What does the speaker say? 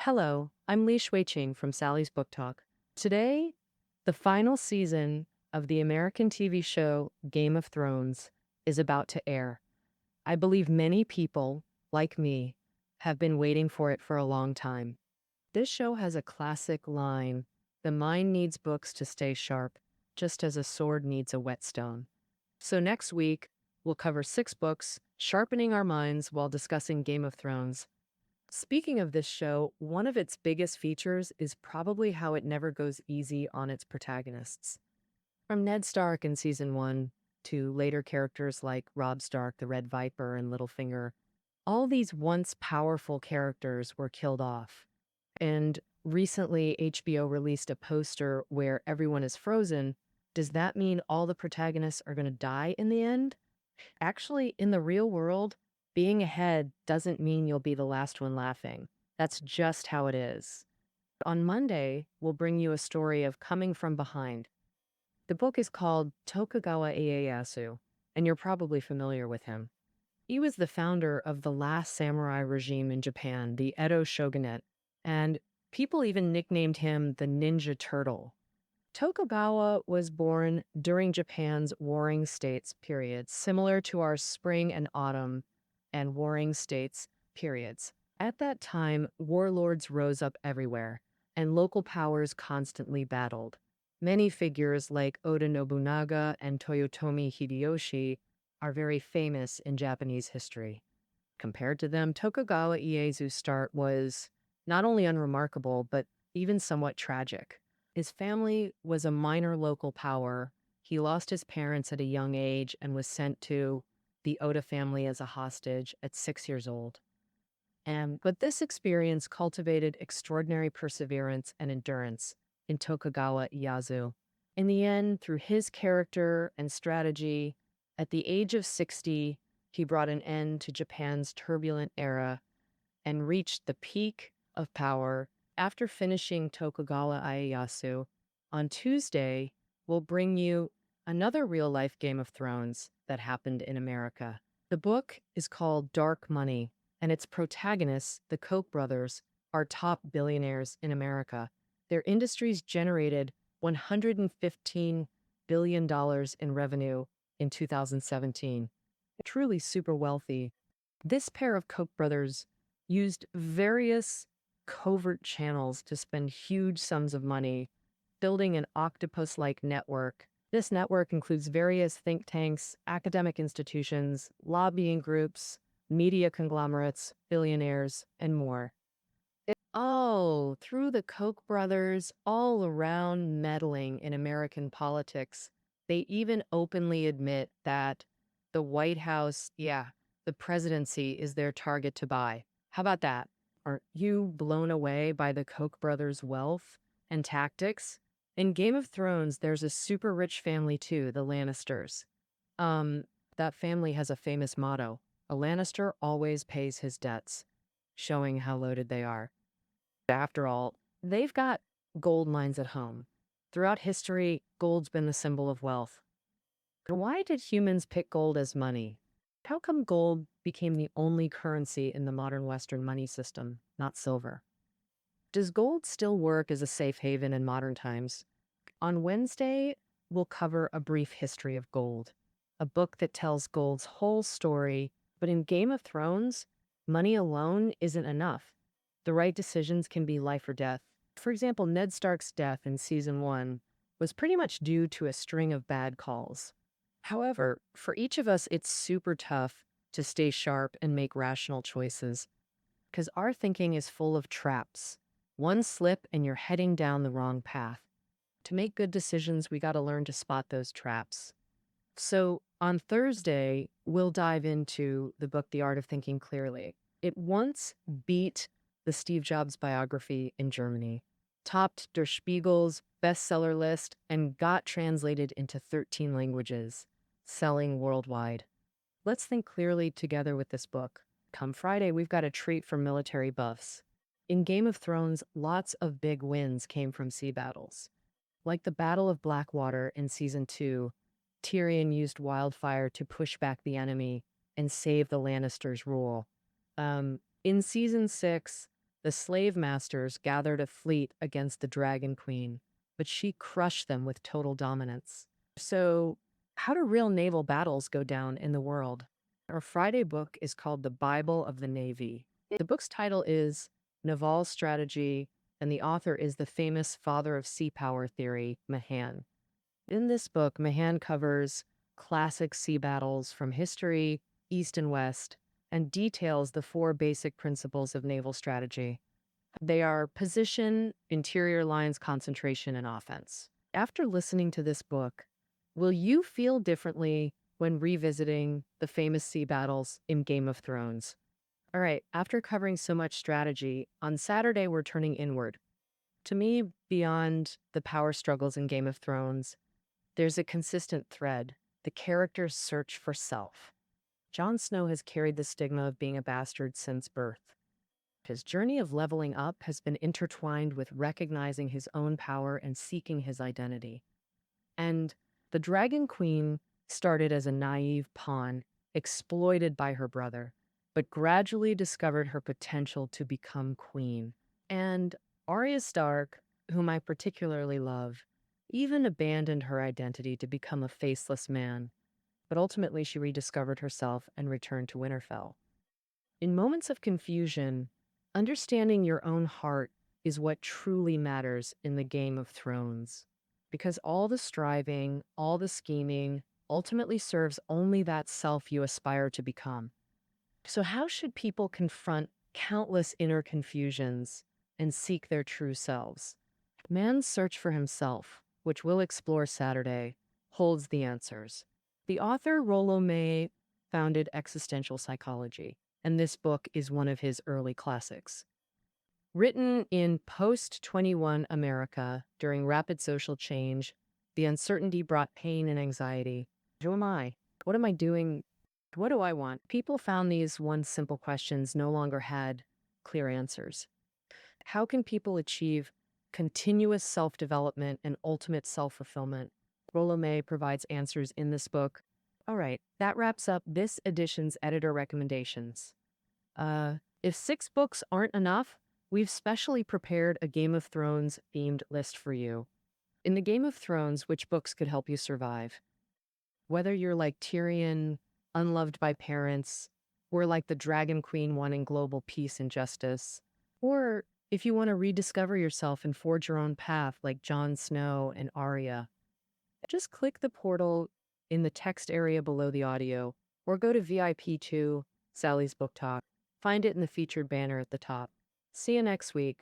Hello, I'm Li Shuiqing from Sally's Book Talk. Today, the final season of the American TV show Game of Thrones is about to air. I believe many people, like me, have been waiting for it for a long time. This show has a classic line: the mind needs books to stay sharp, just as a sword needs a whetstone. So next week, we'll cover 6 books, sharpening our minds while discussing Game of Thrones. Speaking of this show, one of its biggest features is probably how it never goes easy on its protagonists. From Ned Stark in season 1 to later characters like Robb Stark, the Red Viper, and Littlefinger, all these once powerful characters were killed off. And recently, HBO released a poster where everyone is frozen. Does that mean all the protagonists are going to die in the end? Actually, in the real world, being ahead doesn't mean you'll be the last one laughing. That's just how it is. On Monday, we'll bring you a story of coming from behind. The book is called Tokugawa Ieyasu, and you're probably familiar with him. He was the founder of the last samurai regime in Japan, the Edo shogunate, and people even nicknamed him the Ninja Turtle. Tokugawa was born during Japan's Warring States period, similar to our spring and autumn and Warring States periods. At that time, warlords rose up everywhere, and local powers constantly battled. Many figures like Oda Nobunaga and Toyotomi Hideyoshi are very famous in Japanese history. Compared to them, Tokugawa Ieyasu's start was not only unremarkable, but even somewhat tragic. His family was a minor local power. He lost his parents at a young age and was sent to the Oda family as a hostage at 6 years old. But this experience cultivated extraordinary perseverance and endurance in Tokugawa Ieyasu. In the end, through his character and strategy, at the age of 60, he brought an end to Japan's turbulent era and reached the peak of power. After finishing Tokugawa Ieyasu, on Tuesday, we'll bring you another real-life Game of Thrones that happened in America. The book is called Dark Money, and its protagonists, the Koch brothers, are top billionaires in America. Their industries generated $115 billion in revenue in 2017. Truly super wealthy. This pair of Koch brothers used various covert channels to spend huge sums of money, building an octopus-like network. This network includes various think tanks, academic institutions, lobbying groups, media conglomerates, billionaires, and more. Through the Koch brothers, all around meddling in American politics, they even openly admit that the White House, the presidency is their target to buy. How about that? Aren't you blown away by the Koch brothers' wealth and tactics? In Game of Thrones, there's a super rich family too, the Lannisters. That family has a famous motto: a Lannister always pays his debts, showing how loaded they are. After all, they've got gold mines at home. Throughout history, gold's been the symbol of wealth. Why did humans pick gold as money? How come gold became the only currency in the modern Western money system, not silver? Does gold still work as a safe haven in modern times? On Wednesday, we'll cover A Brief History of Gold, a book that tells gold's whole story. But in Game of Thrones, money alone isn't enough. The right decisions can be life or death. For example, Ned Stark's death in season 1 was pretty much due to a string of bad calls. However, for each of us, it's super tough to stay sharp and make rational choices, because our thinking is full of traps. One slip and you're heading down the wrong path. To make good decisions, we got to learn to spot those traps. So on Thursday, we'll dive into the book, The Art of Thinking Clearly. It once beat the Steve Jobs biography in Germany, topped Der Spiegel's bestseller list, and got translated into 13 languages, selling worldwide. Let's think clearly together with this book. Come Friday, we've got a treat for military buffs. In Game of Thrones, lots of big wins came from sea battles. Like the Battle of Blackwater in season 2, Tyrion used wildfire to push back the enemy and save the Lannisters' rule. In season 6, The slave masters gathered a fleet against the Dragon Queen, but she crushed them with total dominance. So, how do real naval battles go down in the world? Our Friday book is called The Bible of the Navy. The book's title is Naval Strategy, and the author is the famous father of sea power theory, Mahan. In this book, Mahan covers classic sea battles from history, East and West, and details the four basic principles of naval strategy. They are position, interior lines, concentration, and offense. After listening to this book, will you feel differently when revisiting the famous sea battles in Game of Thrones? All right, after covering so much strategy, on Saturday we're turning inward. To me, beyond the power struggles in Game of Thrones, there's a consistent thread: the character's search for self. Jon Snow has carried the stigma of being a bastard since birth. His journey of leveling up has been intertwined with recognizing his own power and seeking his identity. And the Dragon Queen started as a naive pawn, exploited by her brother, but gradually discovered her potential to become queen. And Arya Stark, whom I particularly love, even abandoned her identity to become a faceless man, but ultimately she rediscovered herself and returned to Winterfell. In moments of confusion, understanding your own heart is what truly matters in the Game of Thrones. Because all the striving, all the scheming, ultimately serves only that self you aspire to become. So, how should people confront countless inner confusions and seek their true selves? Man's search for himself, which we'll explore Saturday, holds the answers. The author Rollo May founded existential psychology, and this book is one of his early classics. Written in post 21 America during rapid social change, the uncertainty brought pain and anxiety. Who am I? What am I doing? What do I want? People found these once simple questions no longer had clear answers. How can people achieve continuous self development and ultimate self fulfillment? Rollo May provides answers in this book. All right, that wraps up this edition's editor recommendations. If 6 books aren't enough, we've specially prepared a Game of Thrones themed list for you. In the Game of Thrones, which books could help you survive? Whether you're like Tyrion, unloved by parents, or like the Dragon Queen wanting global peace and justice, or if you want to rediscover yourself and forge your own path like Jon Snow and Arya, just click the portal in the text area below the audio, or go to VIP2, Sally's Book Talk. Find it in the featured banner at the top. See you next week.